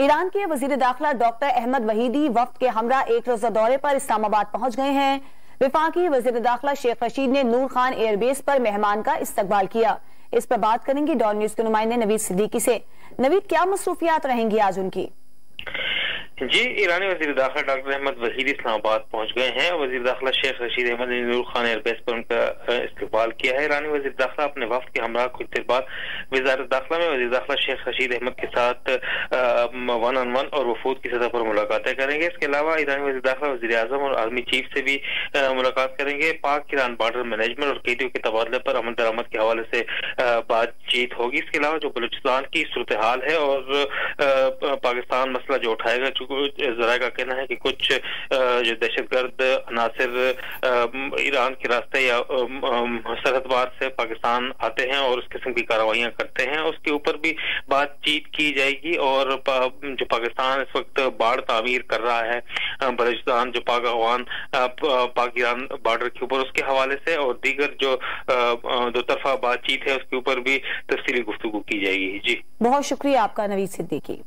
Iran के वजीर दाखिला डॉक्टर अहमद वहीदी वफ्द के हमरा एक रोजा दौरे पर इस्लामाबाद पहुंच गए हैं। वफाकी वजीर दाखिला शेख रशीद ने नूर खान एयरबेस पर मेहमान का इस्तकबाल किया। इस पर बात करेंगे डॉन न्यूज के नुमाइंदे नवीद सिद्दीकी से। नवीद, क्या मसरूफियात रहेंगी आज उनकी? जी, ईरानी वजीर दाखिला डॉक्टर अहमद वहीदी इस्लामाबाद पहुंच गए हैं। वजीर दाखिला शेख रशीद अहमद ने नूर खान एयरबेस पर उनका इस्तकबाल किया है। ईरानी वजीर दाखिला अपने वफ्द के हमरा कुछ देर बाद वजारत दाखिला में वजीर दाखिला शेख रशीद अहमद के साथ 1-on-1 और वफूद की सतह पर मुलाकातें करेंगे। इसके अलावा ईरानी वजीर दाखिला वजीर आजम और आर्मी चीफ से भी मुलाकात करेंगे। पाक ईरान बॉर्डर मैनेजमेंट और कैदियों के तबादले पर अमन दरामद के हवाले से बातचीत होगी। इसके अलावा जो बलूचिस्तान की सूरत हाल है और पाकिस्तान मसला जो उठाएगा, जरा का कहना है कि कुछ जो दहशतगर्द अनासिर ईरान के रास्ते या सरहद पार से पाकिस्तान आते हैं और उस किस्म की कार्रवाइयां करते हैं, उसके ऊपर भी बातचीत की जाएगी। और जो पाकिस्तान इस वक्त बाढ़ तामीर कर रहा है बलूचिस्तान जो पाक अफगान पाक ईरान बॉर्डर के ऊपर, उसके हवाले से और दीगर जो दो तरफा बातचीत है उसके ऊपर भी तफसीली गुफ्तगू की जाएगी। जी, बहुत शुक्रिया आपका नवीद सिद्दीकी।